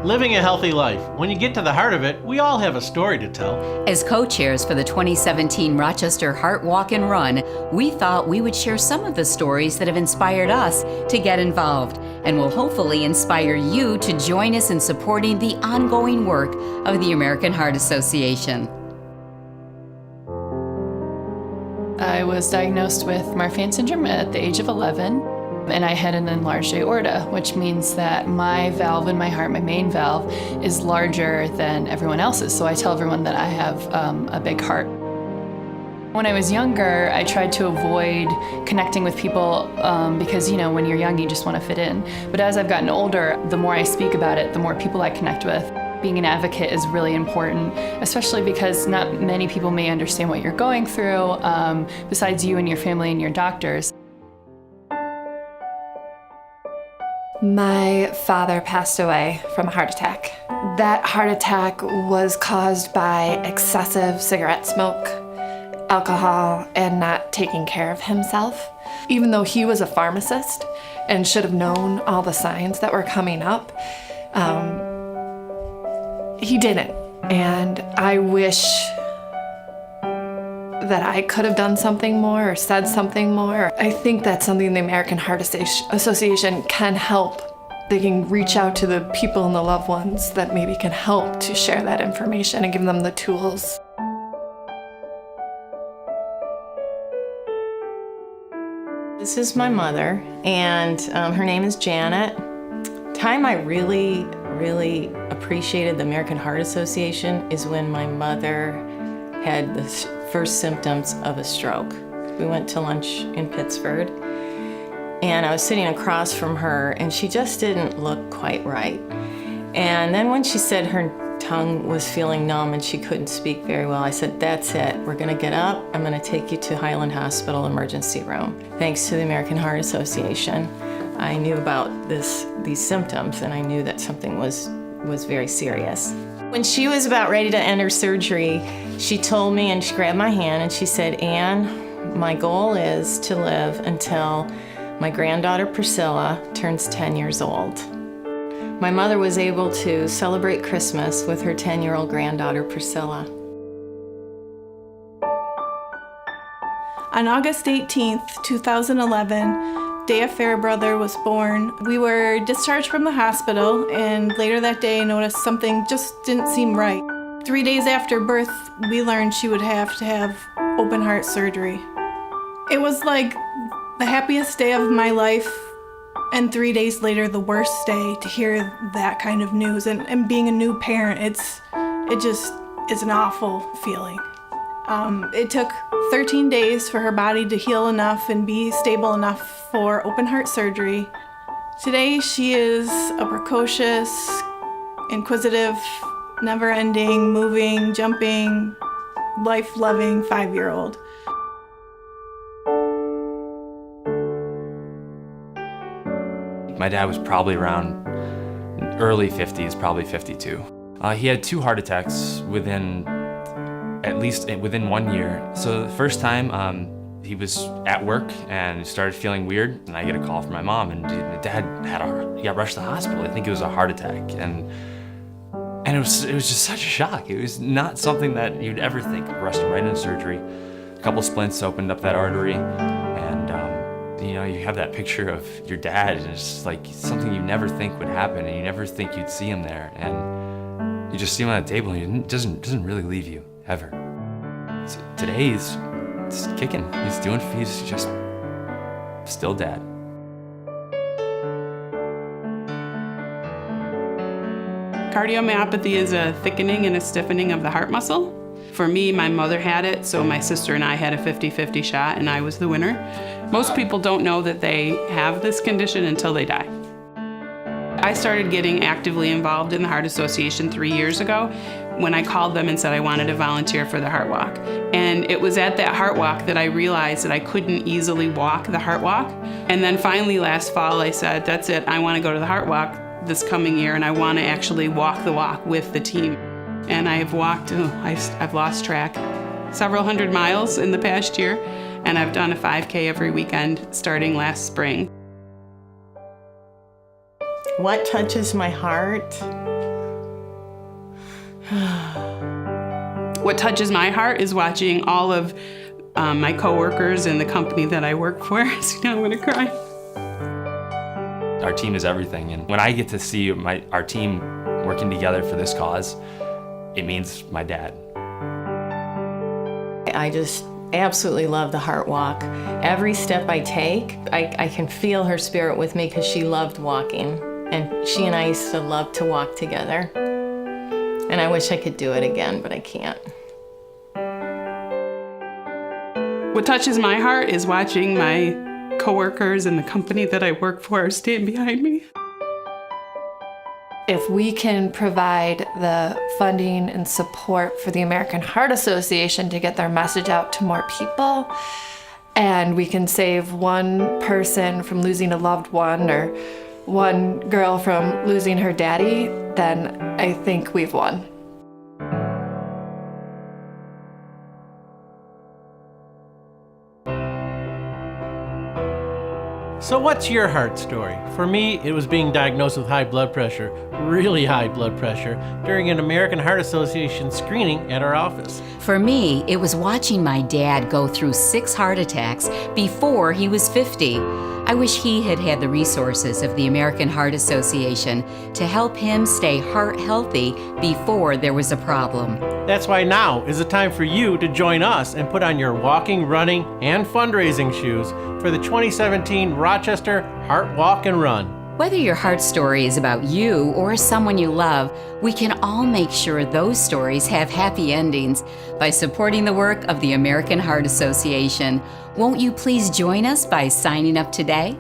living a healthy life. When you get to the heart of it, we all have a story to tell. As co-chairs for the 2017 Rochester Heart Walk and Run, we thought we would share some of the stories that have inspired us to get involved and will hopefully inspire you to join us in supporting the ongoing work of the American Heart Association. I was diagnosed with Marfan syndrome at the age of 11, and I had an enlarged aorta, which means that my valve in my heart, my main valve, is larger than everyone else's. So I tell everyone that I have a big heart. When I was younger, I tried to avoid connecting with people because, when you're young, you just want to fit in. But as I've gotten older, the more I speak about it, the more people I connect with. Being an advocate is really important, especially because not many people may understand what you're going through, besides you and your family and your doctors. My father passed away from a heart attack. That heart attack was caused by excessive cigarette smoke, alcohol, and not taking care of himself. Even though he was a pharmacist and should have known all the signs that were coming up, he didn't. And I wish that I could have done something more or said something more. I think that's something the American Heart Association can help. They can reach out to the people and the loved ones that maybe can help to share that information and give them the tools. This is my mother, and her name is Janet. Time I really appreciated the American Heart Association is when my mother had the first symptoms of a stroke. We went to lunch in Pittsford, and I was sitting across from her, and she just didn't look quite right. And then when she said her tongue was feeling numb and she couldn't speak very well, I said, that's it. We're gonna get up. I'm gonna take you to Highland Hospital emergency room. Thanks to the American Heart Association, I knew about these symptoms, and I knew that something was very serious. When she was about ready to enter surgery, she told me, and she grabbed my hand and she said, Ann, my goal is to live until my granddaughter Priscilla turns 10 years old. My mother was able to celebrate Christmas with her 10-year-old granddaughter Priscilla. On August 18th, 2011, Dea Fairbrother was born. We were discharged from the hospital, and later that day I noticed something just didn't seem right. 3 days after birth, we learned she would have to have open heart surgery. It was like the happiest day of my life, and 3 days later, the worst day to hear that kind of news. And being a new parent, it just is an awful feeling. It took 13 days for her body to heal enough and be stable enough for open heart surgery. Today, she is a precocious, inquisitive, never-ending, moving, jumping, life-loving 5-year-old. My dad was probably around early 50s, probably 52. He had 2 heart attacks within 1 year. So the first time he was at work and started feeling weird, and I get a call from my mom, and my dad he got rushed to the hospital. I think it was a heart attack, and it was just such a shock. It was not something that you'd ever think of, rushed him right into surgery. A couple splints opened up that artery, and you have that picture of your dad, and it's just like something you never think would happen, and you never think you'd see him there, and you just see him on the table, and he doesn't really leave you ever. So today he's kicking. He's just still dad. Cardiomyopathy is a thickening and a stiffening of the heart muscle. For me, my mother had it, so my sister and I had a 50-50 shot, and I was the winner. Most people don't know that they have this condition until they die. I started getting actively involved in the Heart Association 3 years ago when I called them and said I wanted to volunteer for the Heart Walk. And it was at that Heart Walk that I realized that I couldn't easily walk the Heart Walk. And then finally last fall I said, that's it, I want to go to the Heart Walk this coming year, and I want to actually walk the walk with the team. And I've walked, I've lost track, several hundred miles in the past year, and I've done a 5K every weekend starting last spring. What touches my heart? What touches my heart is watching all of my coworkers and the company that I work for. So now I'm gonna cry. Our team is everything, and when I get to see our team working together for this cause, it means my dad. I just absolutely love the Heart Walk. Every step I take, I can feel her spirit with me because she loved walking. And she and I used to love to walk together. And I wish I could do it again, but I can't. What touches my heart is watching my coworkers and the company that I work for stand behind me. If we can provide the funding and support for the American Heart Association to get their message out to more people, and we can save one person from losing a loved one or one girl from losing her daddy, then I think we've won. So what's your heart story? For me, it was being diagnosed with high blood pressure, really high blood pressure, during an American Heart Association screening at our office. For me, it was watching my dad go through 6 heart attacks before he was 50. I wish he had had the resources of the American Heart Association to help him stay heart healthy before there was a problem. That's why now is the time for you to join us and put on your walking, running, and fundraising shoes for the 2017 Rochester Heart Walk and Run. Whether your heart story is about you or someone you love, we can all make sure those stories have happy endings by supporting the work of the American Heart Association. Won't you please join us by signing up today?